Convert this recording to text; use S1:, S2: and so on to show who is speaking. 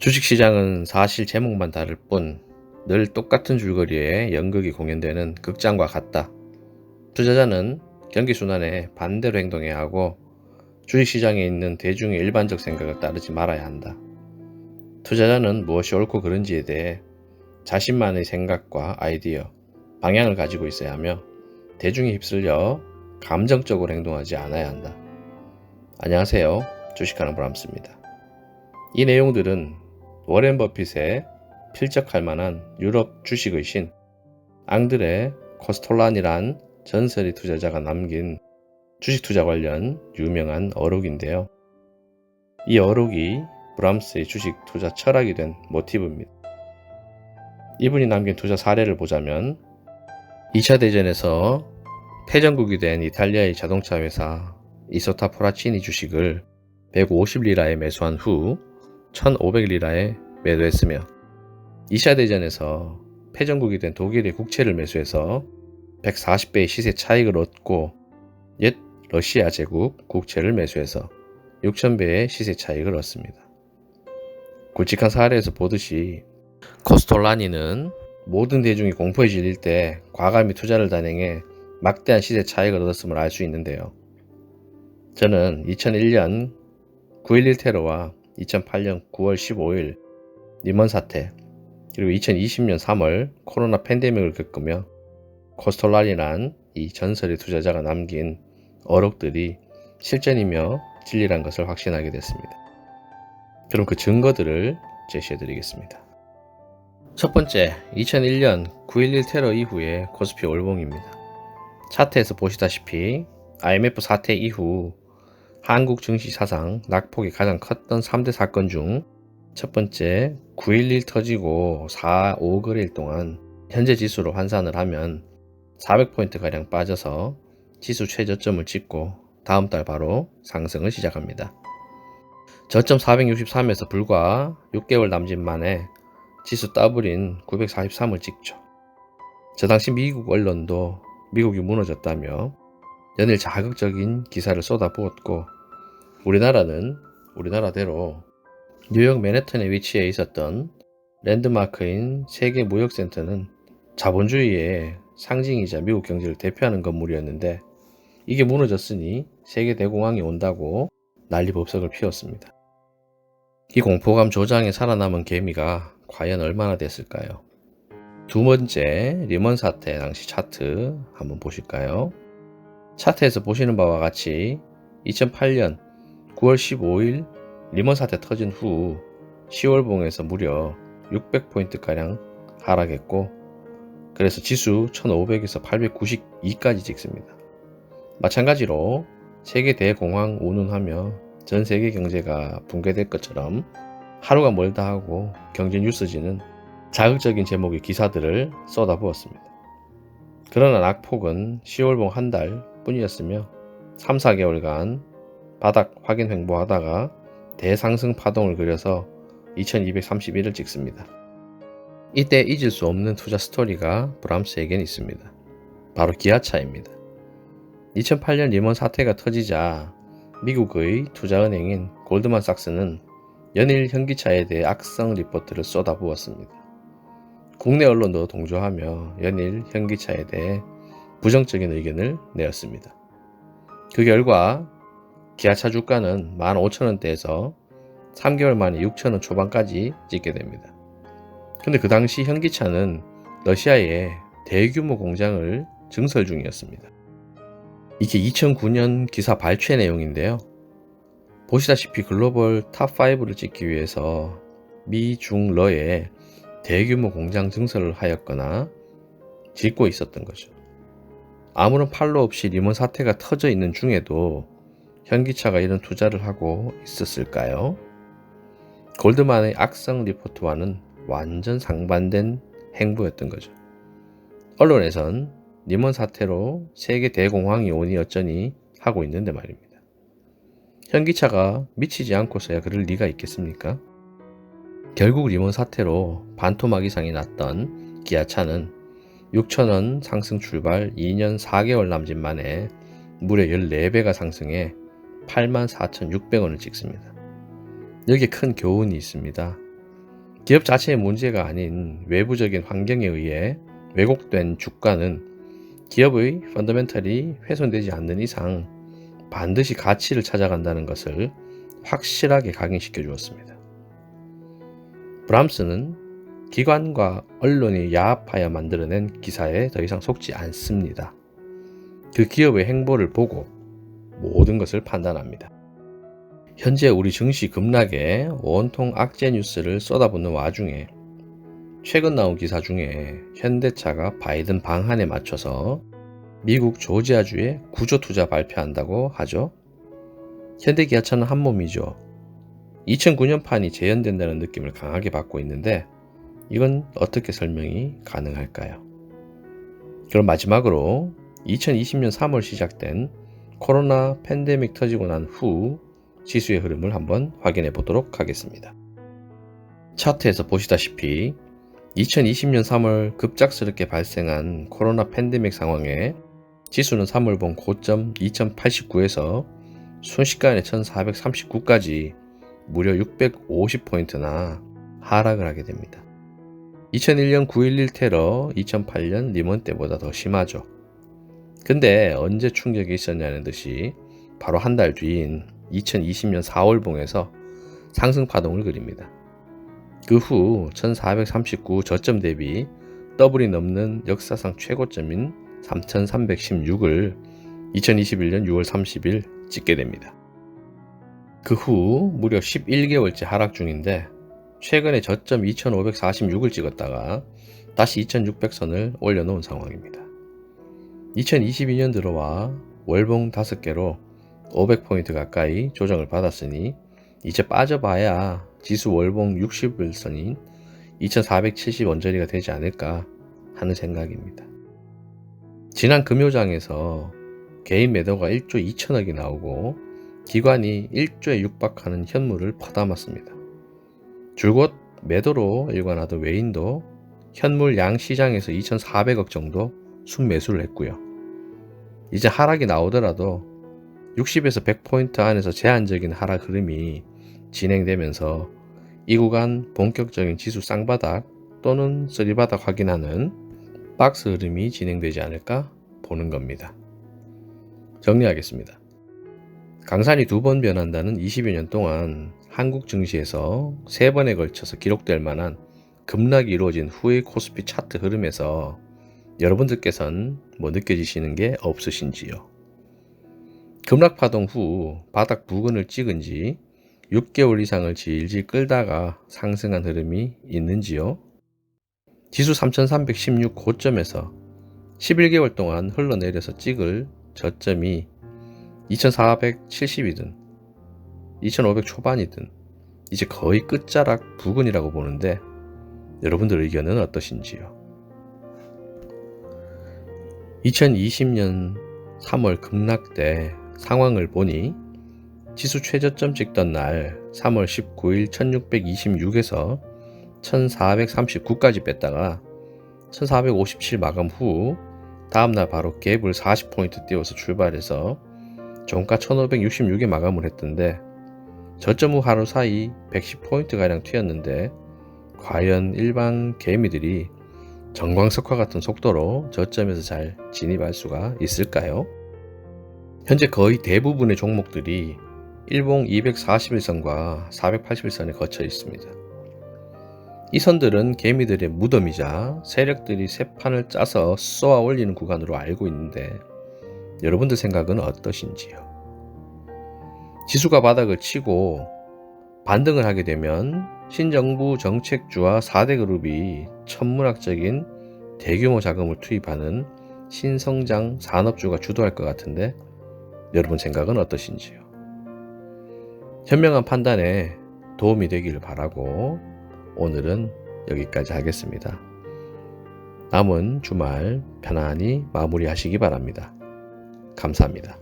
S1: 주식시장은 사실 제목만 다를 뿐 늘 똑같은 줄거리에 연극이 공연되는 극장과 같다. 투자자는 경기순환에 반대로 행동해야 하고 주식시장에 있는 대중의 일반적 생각을 따르지 말아야 한다. 투자자는 무엇이 옳고 그른지에 대해 자신만의 생각과 아이디어, 방향을 가지고 있어야 하며 대중에 휩쓸려 감정적으로 행동하지 않아야 한다. 안녕하세요. 주식하는 브람스입니다. 이 내용들은 워렌 버핏의 필적할 만한 유럽 주식의 신 앙드레 코스톨란이란 전설의 투자자가 남긴 주식 투자 관련 유명한 어록인데요. 이 어록이 브람스의 주식 투자 철학이 된 모티브입니다. 이분이 남긴 투자 사례를 보자면 2차 대전에서 패전국이 된 이탈리아의 자동차 회사 이소타 포라치니 주식을 150리라에 매수한 후 1500리라에 매도했으며 2차 대전에서 패전국이 된 독일의 국채를 매수해서 140배의 시세 차익을 얻고 옛 러시아 제국 국채를 매수해서 6000배의 시세 차익을 얻습니다. 굵직한 사례에서 보듯이 코스톨라니는 모든 대중이 공포에 질릴 때 과감히 투자를 단행해 막대한 시세 차익을 얻었음을 알 수 있는데요. 저는 2001년 9.11 테러와 2008년 9월 15일 리먼 사태, 그리고 2020년 3월 코로나 팬데믹을 겪으며 코스톨라니란 이 전설의 투자자가 남긴 어록들이 실전이며 진리란 것을 확신하게 됐습니다. 그럼 그 증거들을 제시해 드리겠습니다. 첫 번째, 2001년 9.11 테러 이후의 코스피 월봉입니다. 차트에서 보시다시피 IMF 사태 이후 한국 증시 사상 낙폭이 가장 컸던 3대 사건 중 첫 번째 9.11 터지고 4, 5거래일 동안 현재 지수로 환산을 하면 400포인트가량 빠져서 지수 최저점을 찍고 다음 달 바로 상승을 시작합니다. 저점 463에서 불과 6개월 남짓 만에 지수 더블인 943을 찍죠. 저 당시 미국 언론도 미국이 무너졌다며 연일 자극적인 기사를 쏟아부었고 우리나라는 우리나라대로 뉴욕 맨해튼에 위치해 있었던 랜드마크인 세계무역센터는 자본주의의 상징이자 미국 경제를 대표하는 건물이었는데 이게 무너졌으니 세계대공황이 온다고 난리법석을 피웠습니다. 이 공포감 조장에 살아남은 개미가 과연 얼마나 됐을까요? 두 번째, 리먼 사태 당시 차트 한번 보실까요? 차트에서 보시는 바와 같이 2008년 9월 15일 리먼 사태 터진 후 10월봉에서 무려 600포인트가량 하락했고 그래서 지수 1500에서 892까지 찍습니다. 마찬가지로 세계 대공황 운운하며 전 세계 경제가 붕괴될 것처럼 하루가 멀다 하고 경제 뉴스지는 자극적인 제목의 기사들을 쏟아부었습니다. 그러나 낙폭은 10월봉 한 달 뿐이었으며 3, 4개월간 바닥 확인 횡보하다가 대상승 파동을 그려서 2231을 찍습니다. 이때 잊을 수 없는 투자 스토리가 브람스에겐 있습니다. 바로 기아차입니다. 2008년 리먼 사태가 터지자 미국의 투자은행인 골드만삭스는 연일 현기차에 대해 악성 리포트를 쏟아부었습니다. 국내 언론도 동조하며 연일 현기차에 대해 부정적인 의견을 내었습니다. 그 결과 기아차 주가는 15,000원대에서 3개월 만에 6,000원 초반까지 찍게 됩니다. 근데 그 당시 현기차는 러시아에 대규모 공장을 증설 중이었습니다. 이게 2009년 기사 발췌 내용인데요. 보시다시피 글로벌 탑5를 찍기 위해서 미, 중, 러에 대규모 공장 증설을 하였거나 짓고 있었던 거죠. 아무런 판로 없이 리먼 사태가 터져 있는 중에도 현기차가 이런 투자를 하고 있었을까요? 골드만의 악성 리포트와는 완전 상반된 행보였던 거죠. 언론에선 리먼 사태로 세계 대공황이 오니 어쩌니 하고 있는데 말입니다. 현기차가 미치지 않고서야 그럴 리가 있겠습니까? 결국 리먼 사태로 반토막 이상이 났던 기아차는 6,000원 상승 출발 2년 4개월 남짓 만에 무려 14배가 상승해 84,600원을 찍습니다. 여기에 큰 교훈이 있습니다. 기업 자체의 문제가 아닌 외부적인 환경에 의해 왜곡된 주가는 기업의 펀더멘털이 훼손되지 않는 이상 반드시 가치를 찾아간다는 것을 확실하게 각인시켜 주었습니다. 브람스는 기관과 언론이 야합하여 만들어낸 기사에 더 이상 속지 않습니다. 그 기업의 행보를 보고 모든 것을 판단합니다. 현재 우리 증시 급락에 온통 악재 뉴스를 쏟아붓는 와중에 최근 나온 기사 중에 현대차가 바이든 방한에 맞춰서 미국 조지아주에 구조투자 발표한다고 하죠. 현대기아차는 한몸이죠. 2009년판이 재현된다는 느낌을 강하게 받고 있는데 이건 어떻게 설명이 가능할까요? 그럼 마지막으로 2020년 3월 시작된 코로나 팬데믹 터지고 난 후 지수의 흐름을 한번 확인해 보도록 하겠습니다. 차트에서 보시다시피 2020년 3월 급작스럽게 발생한 코로나 팬데믹 상황에 지수는 3월본 고점 2089에서 순식간에 1439까지 무려 650포인트나 하락을 하게 됩니다. 2001년 9.11 테러, 2008년 리먼 때보다 더 심하죠. 근데 언제 충격이 있었냐는 듯이 바로 한 달 뒤인 2020년 4월봉에서 상승 파동을 그립니다. 그 후 1439 저점 대비 더블이 넘는 역사상 최고점인 3316을 2021년 6월 30일 찍게 됩니다. 그 후 무려 11개월째 하락 중인데 최근에 저점 2546을 찍었다가 다시 2600선을 올려놓은 상황입니다. 2022년 들어와 월봉 5개로 500포인트 가까이 조정을 받았으니 이제 빠져봐야 지수 월봉 60일선인 2470 원저리가 되지 않을까 하는 생각입니다. 지난 금요장에서 개인 매도가 1조 2천억이 나오고 기관이 1조에 육박하는 현물을 퍼담았습니다. 줄곧 매도로 일관하던 외인도 현물 양 시장에서 2,400억 정도 순매수를 했고요. 이제 하락이 나오더라도 60에서 100포인트 안에서 제한적인 하락 흐름이 진행되면서 이 구간 본격적인 지수 쌍바닥 또는 쓰리바닥 확인하는 박스 흐름이 진행되지 않을까 보는 겁니다. 정리하겠습니다. 강산이 2번 변한다는 20여 년 동안 한국 증시에서 3번에 걸쳐서 기록될 만한 급락이 이루어진 후의 코스피 차트 흐름에서 여러분들께서는 뭐 느껴지시는 게 없으신지요? 급락 파동 후 바닥 부근을 찍은 지 6개월 이상을 질질 끌다가 상승한 흐름이 있는지요? 지수 3316 고점에서 11개월 동안 흘러내려서 찍을 저점이 2470이든 2500 초반이든 이제 거의 끝자락 부근이라고 보는데 여러분들 의견은 어떠신지요? 2020년 3월 급락 때 상황을 보니 지수 최저점 찍던 날 3월 19일 1626에서 1439까지 뺐다가 1457 마감 후 다음날 바로 갭을 40포인트 띄워서 출발해서 종가 1566에 마감을 했던데 저점 후 하루 사이 110포인트가량 튀었는데 과연 일반 개미들이 정광석화 같은 속도로 저점에서 잘 진입할 수가 있을까요? 현재 거의 대부분의 종목들이 일봉 241선과 481선에 거쳐 있습니다. 이 선들은 개미들의 무덤이자 세력들이 새 판을 짜서 쏘아 올리는 구간으로 알고 있는데 여러분들 생각은 어떠신지요? 지수가 바닥을 치고 반등을 하게 되면 신정부 정책주와 4대 그룹이 천문학적인 대규모 자금을 투입하는 신성장 산업주가 주도할 것 같은데 여러분 생각은 어떠신지요? 현명한 판단에 도움이 되기를 바라고 오늘은 여기까지 하겠습니다. 남은 주말 편안히 마무리하시기 바랍니다. 감사합니다.